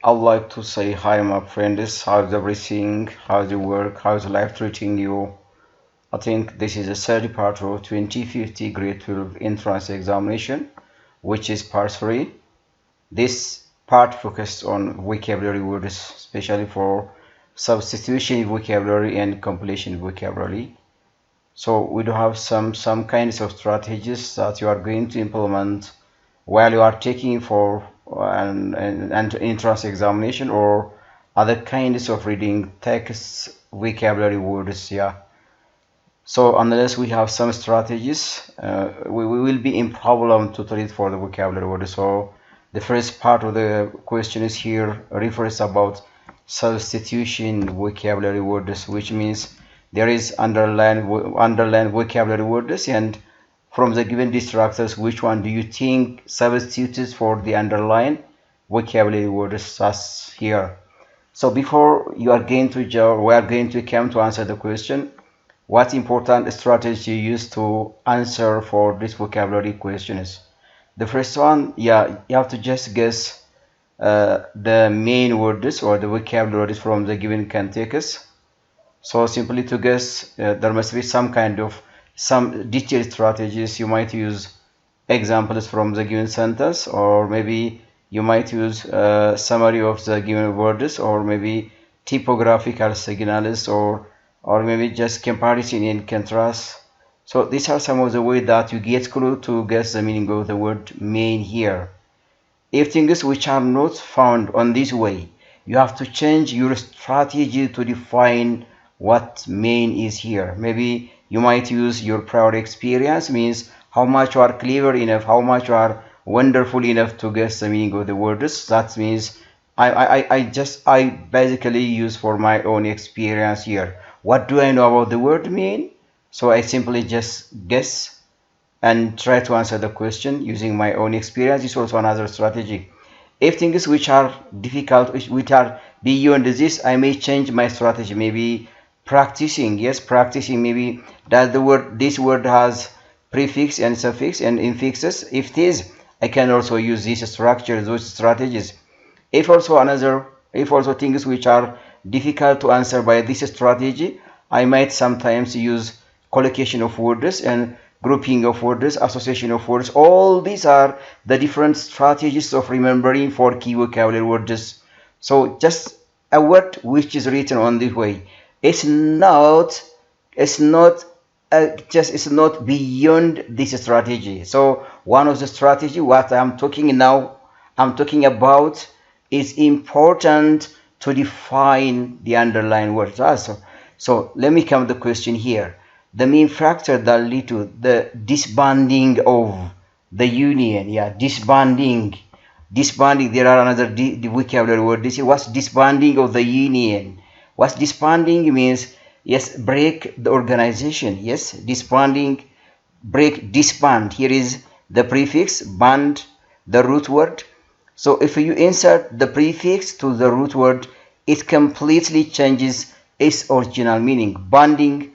I'd like to say hi, my friends. How's everything? How's your work? How's life treating you? I think this is the third part of 2050 Grade 12 entrance examination, which is part 3. This part focused on vocabulary words, especially for substitution vocabulary and completion vocabulary. So we do have some kinds of strategies that you are going to implement while you are taking for an entrance examination or other kinds of reading text vocabulary words. So unless we have some strategies, we will be in problem to treat for the vocabulary words. So the first part of the question is here refers about substitution vocabulary words, which means there is underlined vocabulary words, and from the given destructors, which one do you think substitutes for the underlined vocabulary words as here? So before we are going to come to answer the question, what important strategy you use to answer for this vocabulary questions? The first one, you have to just guess the main words or the vocabulary words from the given context. So simply to guess, there must be some detailed strategies. You might use examples from the given sentence, or maybe you might use summary of the given words, or maybe typographical signals, or maybe just comparison and contrast. So these are some of the ways that you get clue to guess the meaning of the word main here. If things which are not found on this way, you have to change your strategy to define what main is here. Maybe you might use your prior experience, means how much you are clever enough, how much you are wonderful enough to guess the meaning of the words. That means I basically use for my own experience here. What do I know about the word mean? So I simply just guess and try to answer the question using my own experience. Is also another strategy. If things which are difficult, which are beyond this, I may change my strategy. Maybe practicing, maybe that this word has prefix and suffix and infixes. If it is, I can also use these structures, those strategies. If also things which are difficult to answer by this strategy, I might sometimes use collocation of words and grouping of words, association of words. All these are the different strategies of remembering for key vocabulary words. So just a word which is written on this way, it's not beyond this strategy. So one of the strategy what I'm talking about is important to define the underlying words also. So let me come to the question here. The main factor that lead to the disbanding of the union, disbanding. There are another the vocabulary word. This is what's disbanding of the union. What's disbanding means? Yes, break the organization. Yes, disbanding, disband. Here is the prefix, band, the root word. So if you insert the prefix to the root word, it completely changes its original meaning. Banding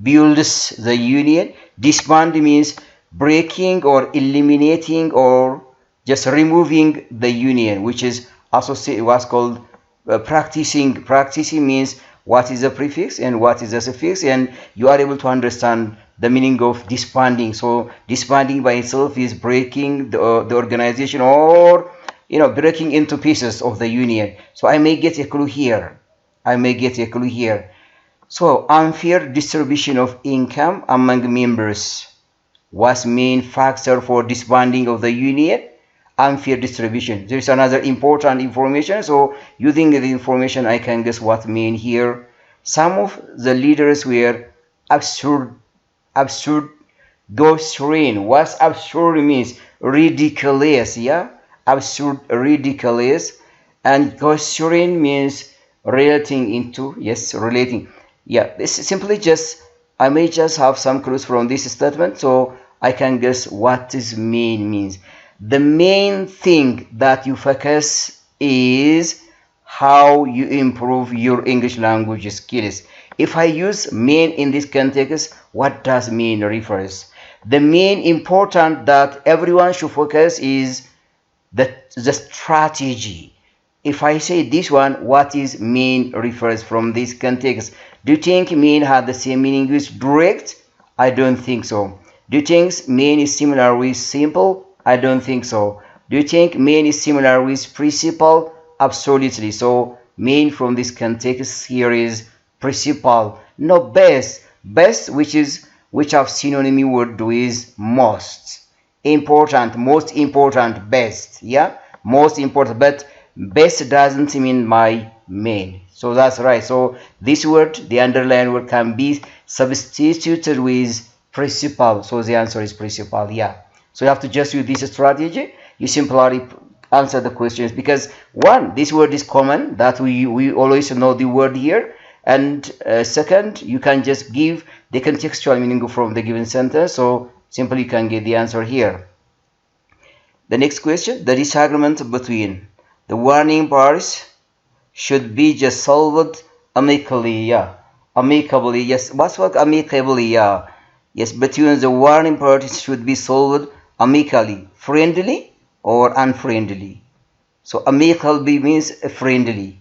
builds the union. Disband means breaking or eliminating or just removing the union, which is what's called practicing. Practicing means what is the prefix and what is the suffix, and you are able to understand the meaning of disbanding. So disbanding by itself is breaking the organization, or breaking into pieces of the union. So I may get a clue here. So unfair distribution of income among members was main factor for disbanding of the union. Unfair distribution. There is another important information. So using the information, I can guess what mean here. Some of the leaders were absurd gaucherin. What absurd means? Ridiculous. Absurd, ridiculous. And gaucherin means relating. This is simply I may just have some clues from this statement, so I can guess what this main means. The main thing that you focus is how you improve your English language skills. If I use main in this context, what does main refers? The main important that everyone should focus is the strategy. if I say this one, what is mean refers from this context? Do you think mean has the same meaning with direct? I don't think so. Do you think mean is similar with simple? I don't think so. Do you think mean is similar with principle? Absolutely. So mean from this context here is principle. No, best. Best, which have synonym word with most. Important, most important, best. Yeah, most important, but best doesn't mean my main. So that's right. So this word, the underlined word, can be substituted with principal. So the answer is principal. Yeah. So you have to just use this strategy. You simply answer the questions because one, this word is common, that we always know the word here, and second, you can just give the contextual meaning from the given sentence. So simply you can get the answer here. The next question, the disagreement between the warning parties should be just solved amicably. Yeah, amicably. Yes, what's what amicably? Yeah, yes, between the warning parties should be solved amicably, friendly or unfriendly. So amicably means friendly.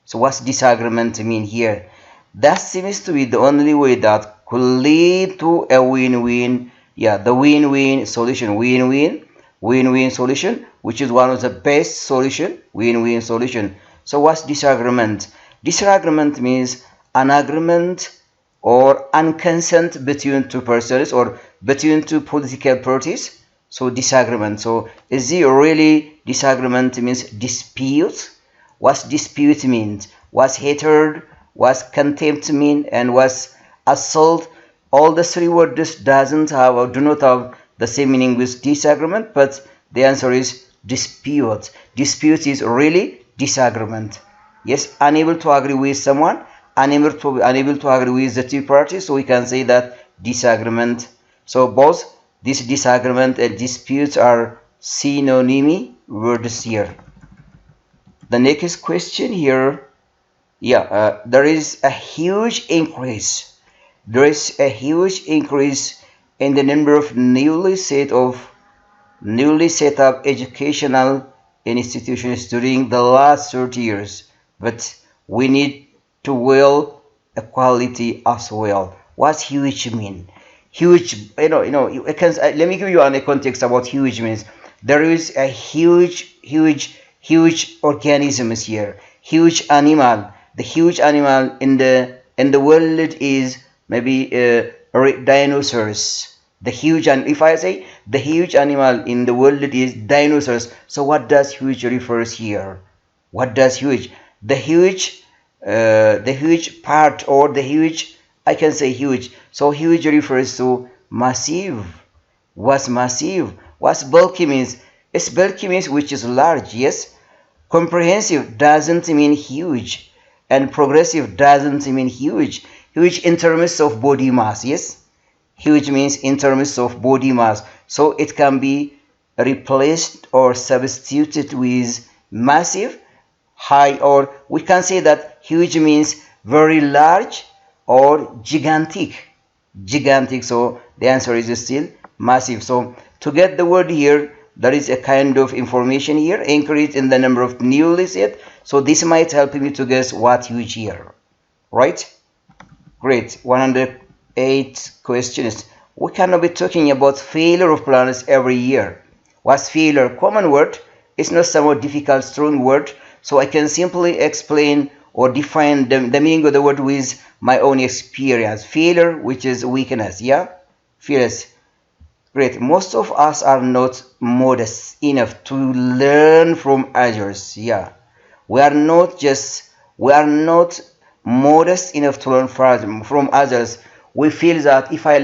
So what's disagreement mean here? That seems to be the only way that could lead to a win-win. Yeah, the win-win solution, win-win solution, which is one of the best solution, win-win solution. So what's disagreement? Disagreement means an agreement or unconsent between two persons or between two political parties. So disagreement. So is it really disagreement means dispute? What's dispute means? What's hatred? What's contempt mean? And what's assault? All the three words doesn't have or do not have the same meaning with disagreement, but the answer is dispute. Dispute is really disagreement. Yes, unable to agree with someone, unable to agree with the two parties, so we can say that disagreement. So both this disagreement and disputes are synonym words here. The next question here, yeah, there is a huge increase. There is a huge increase in the number of newly set up educational institutions during the last 30 years, but we need to well equality as well. What's huge mean? Huge, let me give you a context about huge means. There is a huge organisms here, huge animal. The huge animal in the world is maybe dinosaurs. The huge, and if I say the huge animal in the world is dinosaurs, so what does huge refers here? What does huge? The huge part, or the huge, I can say huge. So huge refers to massive. What's massive? What's bulky means? It's bulky means which is large, yes. Comprehensive doesn't mean huge, and progressive doesn't mean huge. Huge in terms of body mass, yes. Huge means in terms of body mass. So it can be replaced or substituted with massive, high, or we can say that huge means very large or gigantic. Gigantic. So the answer is still massive. So to get the word here, there is a kind of information here, increase in the number of newly set. So this might help me to guess what huge here. Right? Great. 108 questions. We cannot be talking about failure of plans every year. What's failure? Common word. It's not somewhat difficult, strong word. So I can simply explain or define the meaning of the word with my own experience. Failure, which is weakness. Yeah? Fearless. Great. Most of us are not modest enough to learn from others. Yeah. We are not modest enough to learn from others. We feel that if I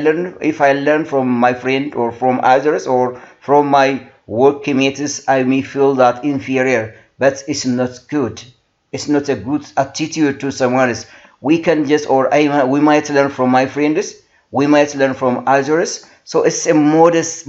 learn from my friend or from others or from my workmates, I may feel that inferior. But it's not good. It's not a good attitude to someone else. We can just, we might learn from my friends. We might learn from others. So it's a modest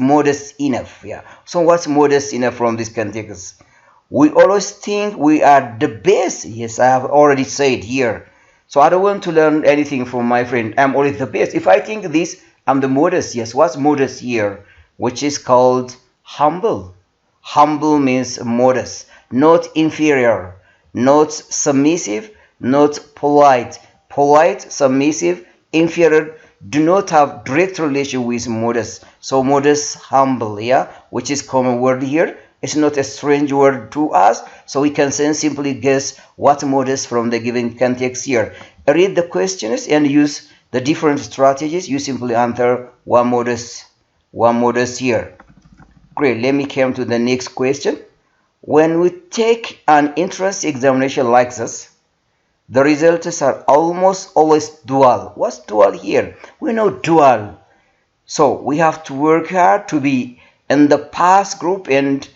enough. Yeah. So what's modest enough from this context? We always think we are the best. Yes, I have already said here. So I don't want to learn anything from my friend. I'm always the best. If I think this, I'm the modest. Yes, what's modest here? Which is called humble. Humble means modest, not inferior. not submissive, not polite. Polite, submissive, inferior do not have direct relation with modest. So modest, humble, yeah, which is common word here. It's not a strange word to us, so we can simply guess what modest from the given context here. Read the questions and use the different strategies. You simply answer one modest here. Great. Let me come to the next question. When we take an entrance examination like this, the results are almost always dual. What's dual here? We know dual. So we have to work hard to be in the pass group and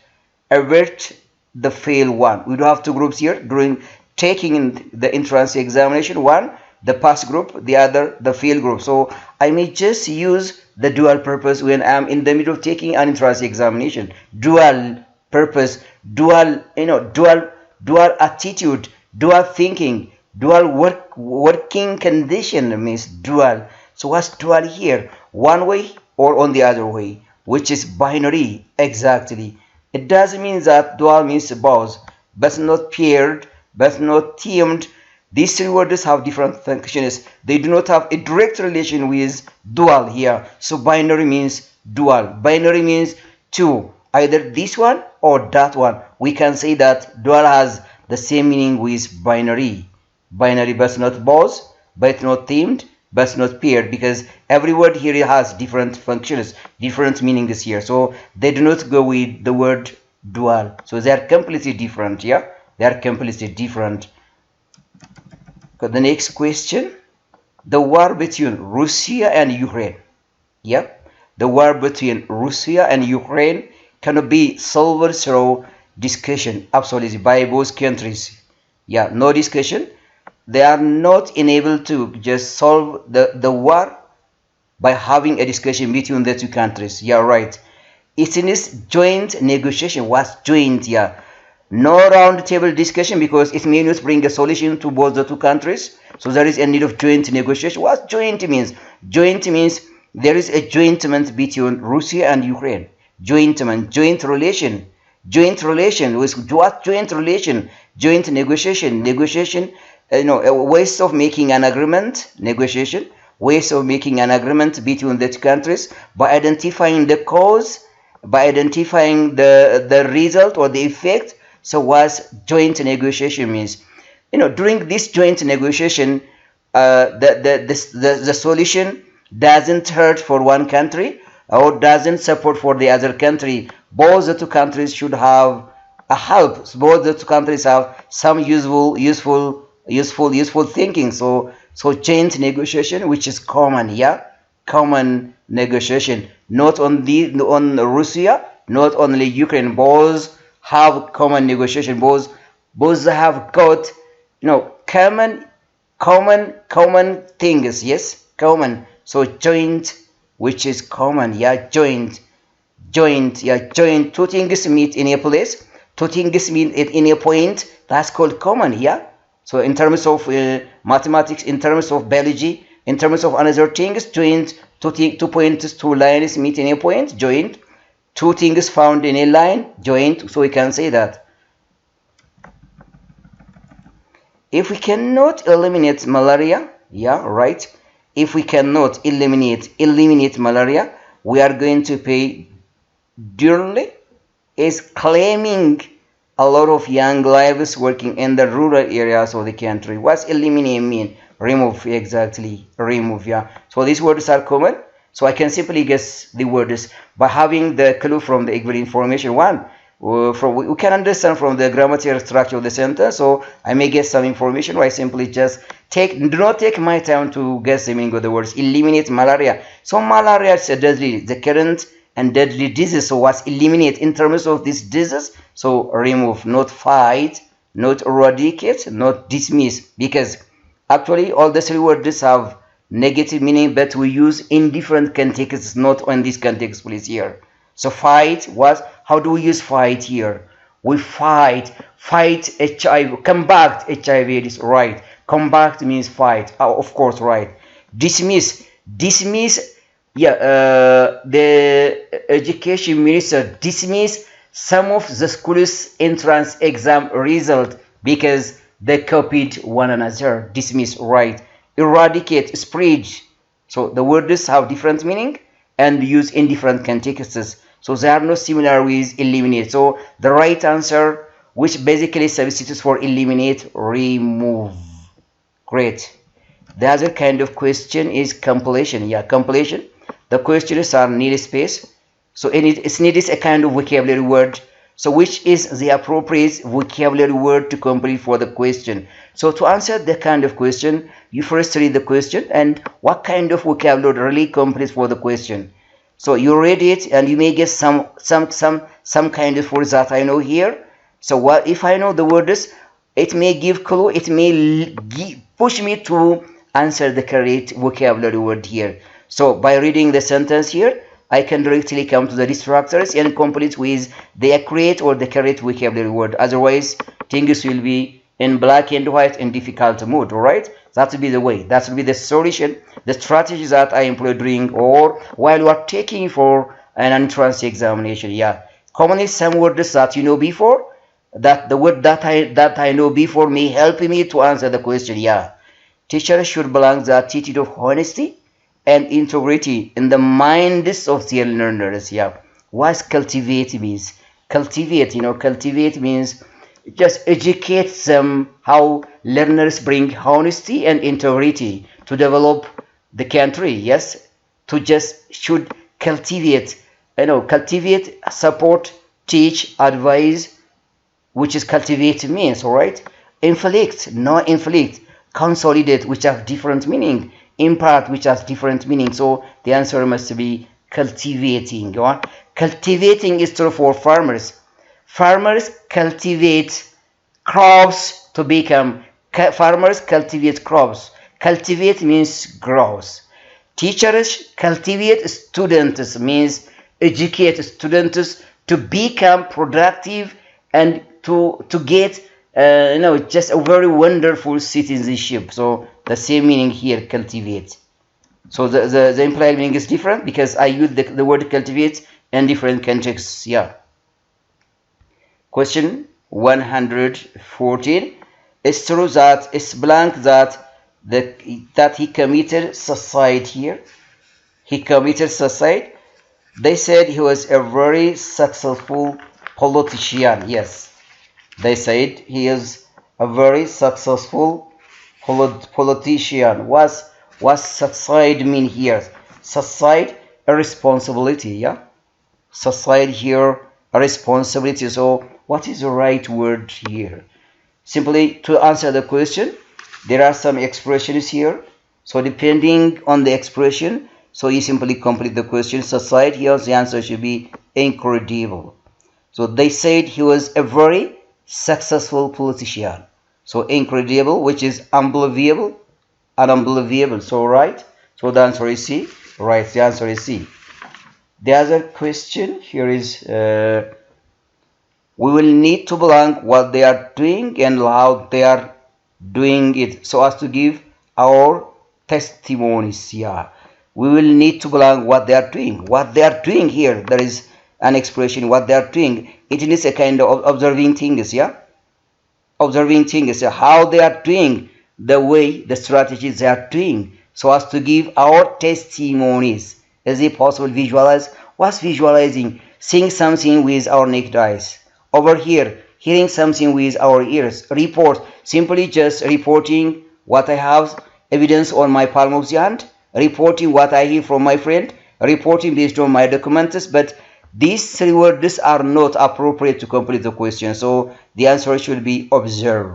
avert the fail one. We do have two groups here during taking in the entrance examination. One, the pass group, the other, the fail group. So I may just use the dual purpose when I'm in the middle of taking an entrance examination. Dual purpose, dual attitude, dual thinking, dual working condition means dual. So what's dual here? One way or on the other way, which is binary. Exactly. It doesn't mean that dual means both, but not paired, but not teamed. These three words have different functions. They do not have a direct relation with dual here. So binary means dual. Binary means two, either this one or that one. We can say that dual has the same meaning with binary. Binary, but not both, but not themed, but not paired, because every word here has different functions, different meanings here. So they do not go with the word dual. So they are completely different. Yeah, they are completely different. The next question, the war between Russia and Ukraine. Yeah, the war between Russia and Ukraine cannot be solved through discussion, absolutely, by both countries. Yeah, no discussion. They are not enabled to just solve the war by having a discussion between the two countries. Yeah, right. It needs joint negotiation. What's joint? Yeah. No round table discussion, because it may not bring a solution to both the two countries. So there is a need of joint negotiation. What joint means? Joint means there is a jointment between Russia and Ukraine. Jointment, joint relation. Joint relation. With what joint relation? Joint negotiation. Negotiation, ways of making an agreement. Negotiation. Ways of making an agreement between the two countries by identifying the cause, by identifying the result or the effect. So what joint negotiation means, during this joint negotiation, the solution doesn't hurt for one country or doesn't support for the other country. Both the two countries should have a help. Both the two countries have some useful thinking. So joint negotiation, which is common, yeah, common negotiation. Not on Russia, not only Ukraine. Both have common negotiation. Both have got common things. Yes, common. So joint, which is common. Yeah, joint. Yeah, joint. Two things meet in a place. Two things meet in a point. That's called common. Yeah. So in terms of mathematics, in terms of biology, in terms of another things, joint. Two points, two lines meet in a point. Joint. Two things found in a line, joint. So we can say that if we cannot eliminate malaria, yeah, right, if we cannot eliminate malaria, we are going to pay dearly. Is claiming a lot of young lives working in the rural areas of the country. What's eliminate mean? Remove. Exactly, remove. Yeah, so these words are common. So I can simply guess the words by having the clue from the given information. One, we can understand from the grammatical structure of the sentence. So I may guess some information, or I simply just do not take my time to guess the meaning of the words. Eliminate malaria. So malaria is the current and deadly disease. So what's eliminate in terms of this disease? So remove, not fight, not eradicate, not dismiss, because actually all the three words have negative meaning, but we use in different contexts, not on this context, please, here. So fight, how do we use fight here? We fight HIV, combat HIV, it is right. Combat means fight, of course, right. Dismiss, yeah, the education minister dismiss some of the school's entrance exam result because they copied one another. Dismiss, right? Eradicate, spread. So the words have different meaning and used in different contexts. So they are not similar with eliminate. So the right answer, which basically substitutes for eliminate, remove. Great. The other kind of question is completion. Yeah, completion. The questions are need space. So it's needed a kind of vocabulary word. So which is the appropriate vocabulary word to complete for the question? So to answer the kind of question, you first read the question and what kind of vocabulary really completes for the question. So you read it and you may get some kind of words that I know here. So what if I know the words? It may give clue. It may push me to answer the correct vocabulary word here. So by reading the sentence here, I can directly come to the destructors and complete with the accurate or the correct vocabulary word. Otherwise, things will be in black and white in difficult mode. All right, that will be the way. That will be the solution, the strategy that I employ during or while you are taking for an entrance examination. Yeah, commonly some words that you know before, that the word that I know before may help me to answer the question. Yeah, teachers should balance the attitude of honesty and integrity in the minds of their learners. Yeah, what cultivate means? Cultivate, cultivate means just educate them how learners bring honesty and integrity to develop the country. Yes, to just should cultivate, cultivate, support, teach, advise, which is cultivate means, all right? Inflict, no inflict, consolidate, which have different meaning, impart, which has different meaning. So the answer must be cultivating. Cultivating is true for farmers. Farmers cultivate crops to become. Farmers cultivate crops. Cultivate means grows. Teachers cultivate students means educate students to become productive and to get just a very wonderful citizenship. So the same meaning here, cultivate. So the implied meaning is different because I use the word cultivate in different contexts. Yeah. Question 114. It's true that it's blank that he committed suicide here. He committed suicide. They said he was a very successful politician. Yes. They said he is a very successful politician. What's suicide mean here? Suicide, a responsibility, yeah? Suicide here, a responsibility. So what is the right word here? Simply to answer the question, there are some expressions here. So depending on the expression, so you simply complete the question. Suicide here, the answer should be incredible. So they said he was a very successful politician. So incredible, which is unbelievable, and unbelievable. So right. So the answer is C. Right. The answer is C. The other question here is we will need to blank what they are doing and how they are doing it so as to give our testimonies. Yeah. We will need to blank what they are doing. What they are doing here, there is an expression, what they are doing. It is a kind of observing things, yeah? Observing things, how they are doing, the way, the strategies they are doing, so as to give our testimonies. Is it possible visualize? What's visualizing? Seeing something with our naked eyes. Over here, hearing something with our ears. Report, simply just reporting what I have, evidence on my palm of the hand, reporting what I hear from my friend, reporting based on my documents, but these three words are not appropriate to complete the question. So the answer should be observe.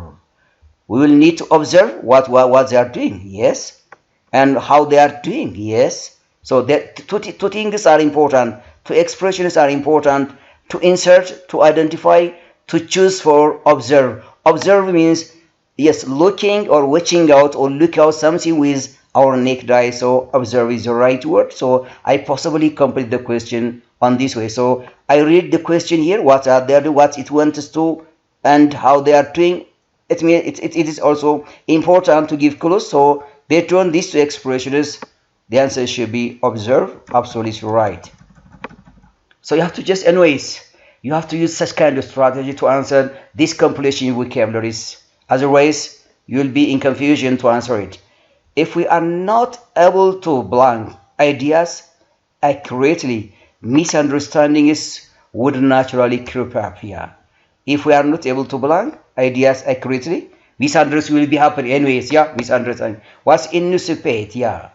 We will need to observe what they are doing, yes, and how they are doing, yes. So that two things are important. Two expressions are important to insert, to identify, to choose for observe. Observe means yes, looking or watching out or look out something with our naked eye. So observe is the right word. So I possibly complete the question on this way. So I read the question here, what are they doing, what it wants us to, and how they are doing. It is also important to give clues. So based on these two expressions, the answer should be observe. Absolutely right. So you have to just anyways, you have to use such kind of strategy to answer these completion vocabularies. Otherwise, you'll be in confusion to answer it. If we are not able to blank ideas accurately, misunderstandings would naturally creep up here. If we are not able to blank ideas accurately, misunderstandings will be happening anyways. Yeah, misunderstanding. What's enunciate? Yeah,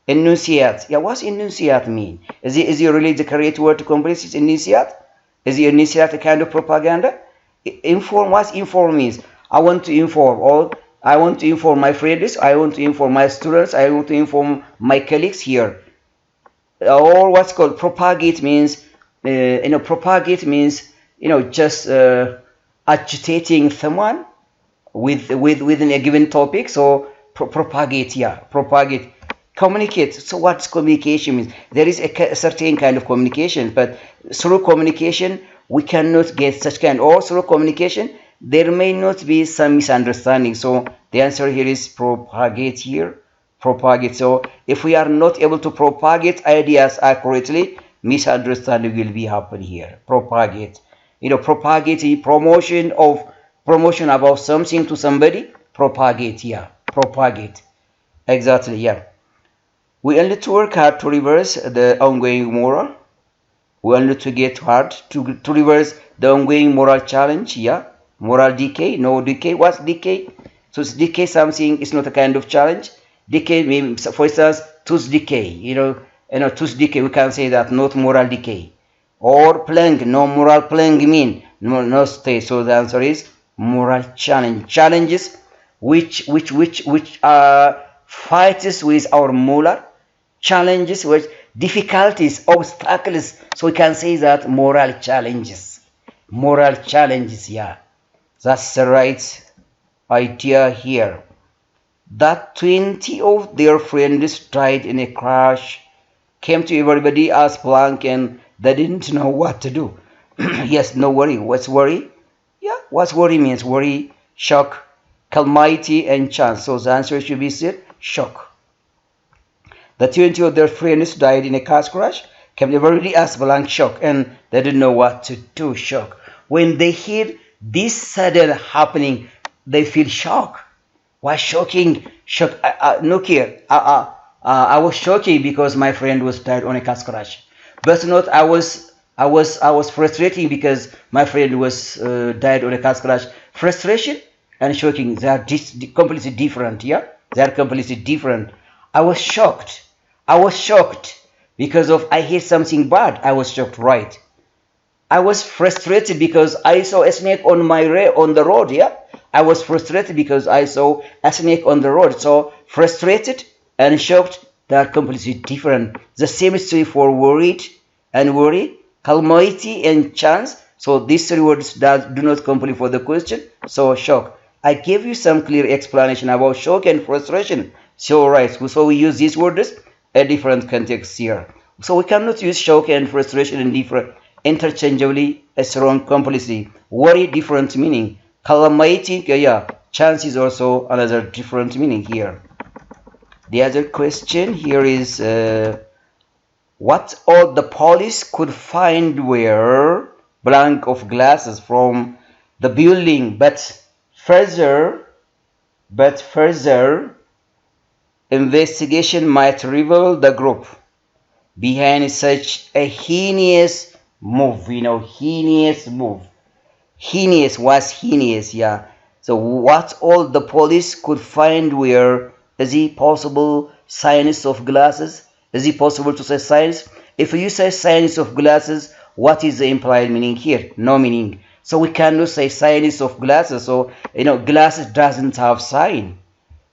enunciate. Yeah, what's enunciate mean? Is it really the correct word to complete it? Enunciate? Is it enunciate a kind of propaganda? Inform. What's inform means? I want to inform all. I want to inform my friends. I want to inform my students. I want to inform my colleagues here. Or what's called propagate means. Propagate means just agitating someone within a given topic. So propagate, yeah, propagate, communicate. So what's communication means? There is a certain kind of communication, but through communication we cannot get such kind. Or through communication there may not be some misunderstanding. So the answer here is propagate here. Propagate. So if we are not able to propagate ideas accurately, misunderstanding will be happen here. Propagate. Propagate, promotion about something to somebody. Propagate, yeah. Propagate. Exactly, yeah. We only to work hard to reverse the ongoing moral. We only to get hard to reverse the ongoing moral challenge, yeah. Moral decay, no decay. What's decay? So it's decay something is not a kind of challenge. Decay means, for instance, tooth decay. Tooth decay, we can say that, not moral decay. Or plank, no moral plank mean no stay. So the answer is moral challenge. Challenges which are fights with our moral. Challenges with difficulties, obstacles. So we can say that moral challenges. Moral challenges, yeah. That's the right idea here. That 20 of their friends died in a crash, came to everybody as blank, and they didn't know what to do. Yes, no worry. What's worry? Yeah, what's worry means? Worry, shock, calamity, and chance. So the answer should be said, shock. The 20 of their friends died in a car crash, came to everybody as blank, shock, and they didn't know what to do, shock. When they hear this sudden happening, they feel shock. Why shocking? Shock. Look here. I was shocking because my friend was died on a car crash, but not I was frustrating because my friend was died on a car crash. Frustration and shocking, they are completely different. Yeah, they are completely different. I was shocked. I was shocked because of I hear something bad. I was shocked, right? I was frustrated because I saw a snake on the road. Yeah, I was frustrated because I saw a snake on the road. So frustrated and shocked, they are completely different. The same is true for worried and worry, calamity and chance. So these three words that do not complete for the question. So shock. I gave you some clear explanation about shock and frustration. So right. So we use these words a different context here. So we cannot use shock and frustration in different interchangeably as wrong completely. Worry, different meaning. Calamity, yeah, chance is also another different meaning here. The other question here is what all the police could find were blank of glasses from the building, but further investigation might reveal the group behind such a heinous move. Heinous move. Heinous was heinous, yeah. So what all the police could find were, is it possible science of glasses? Is it possible to say science? If you say science of glasses, what is the implied meaning here? No meaning. So we cannot say science of glasses. So glasses doesn't have sign.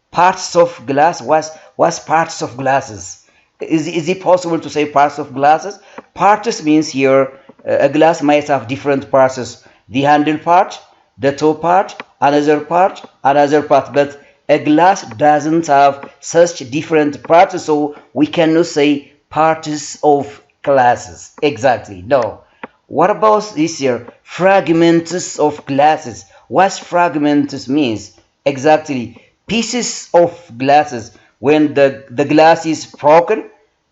Parts of glass was parts of glasses. Is it possible to say parts of glasses? Parts means here a glass might have different parts. The handle part, the top part, another part, but a glass doesn't have such different parts, so we cannot say parts of glasses. Exactly, no. What about this here? Fragments of glasses. What fragments means? Exactly, pieces of glasses. When the glass is broken,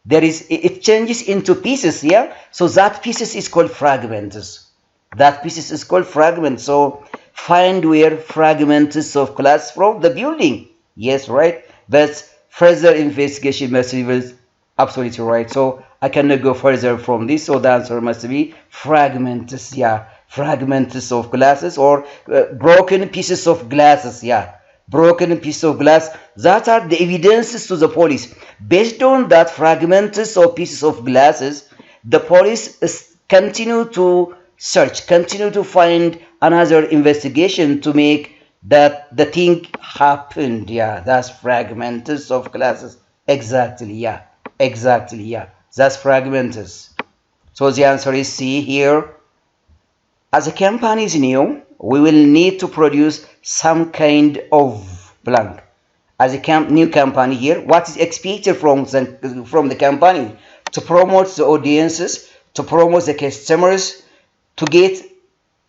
it changes into pieces, yeah? So that pieces is called fragments. That pieces is called fragments. So find where fragments of glass from the building. Yes, right? But further investigation must reveal absolutely right. So I cannot go further from this. So the answer must be fragments. Yeah, fragments of glasses or broken pieces of glasses. Yeah, broken piece of glass. That are the evidences to the police. Based on that fragments or pieces of glasses, the police continue to search, continue to find another investigation to make that the thing happened. Yeah, that's fragments of glasses. Exactly. Yeah, exactly. Yeah, that's fragments. So the answer is C here. As a company is new, we will need to produce some kind of blank. As a new company here, what is expected from the company to promote the audiences, to promote the customers, to get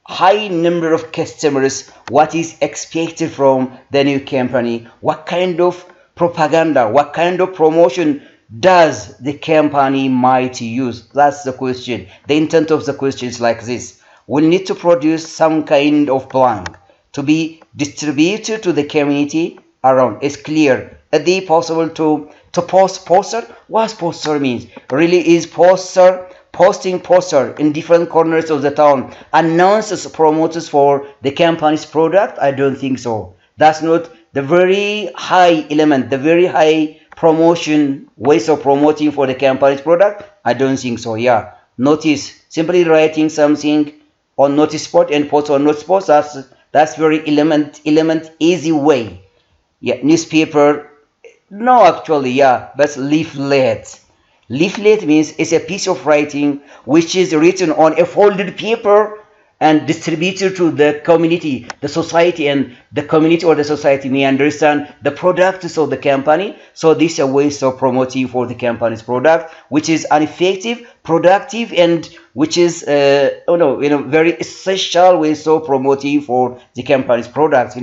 high number of customers? What is expected from the new company? What kind of propaganda, what kind of promotion does the company might use? That's the question. The intent of the question is like this: we need to produce some kind of blank to be distributed to the community around. It's clear. Is it possible to post poster? What poster means? Really is poster posting poster in different corners of the town announces promoters for the company's product? I don't think so. That's not the very high element, the very high promotion ways of promoting for the company's product. I don't think so. Yeah, notice, simply writing something on notice board and post on notice board, that's very element easy way. Yeah, newspaper, no, actually, yeah, but leaflet. Leaflet means it's a piece of writing which is written on a folded paper and distributed to the community, the society, and the community or the society may understand the products of the company. So this is a way of promoting for the company's product, which is an effective, productive, and which is very essential way of promoting for the company's product.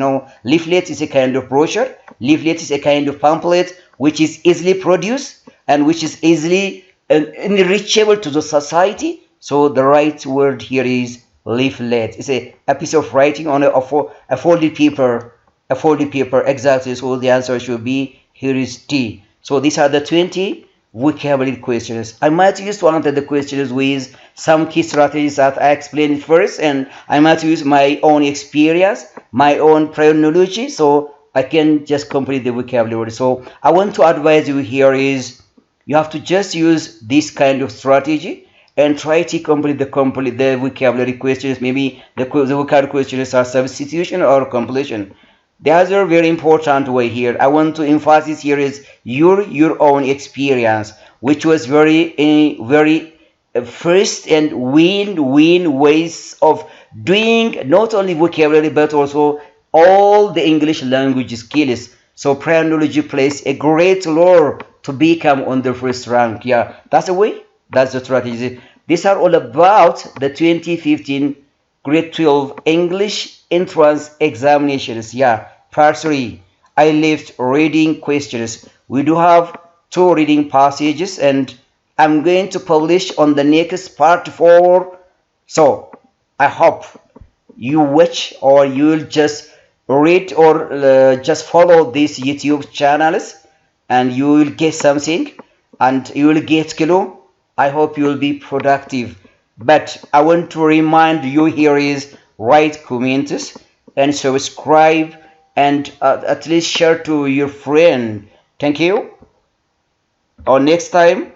Leaflet is a kind of brochure. Leaflet is a kind of pamphlet which is easily produced and which is easily reachable to the society. So the right word here is leaflet. It's a piece of writing on a folded paper. A folded paper, exactly. So the answer should be here is D. So these are the 20 vocabulary questions. I might use one of the questions with some key strategies that I explained first, and I might use my own experience, my own prior knowledge, so I can just complete the vocabulary. So I want to advise you here is you have to just use this kind of strategy and try to complete the vocabulary questions. Maybe the vocabulary questions are substitution or completion. The other very important way here I want to emphasize here is your own experience, which was very first and win-win ways of doing not only vocabulary but also all the English language skills. So prior knowledge plays a great role to become on the first rank. Yeah, that's the way, that's the strategy. These are all about the 2015 grade 12 English entrance examinations. Yeah, part 3. I left reading questions. We do have 2 reading passages and I'm going to publish on the next part 4. So I hope you watch or you'll just read or just follow these YouTube channels and you will get something and you will get clue. I hope you will be productive. But I want to remind you here is write comments and subscribe and at least share to your friend. Thank you. Or next time.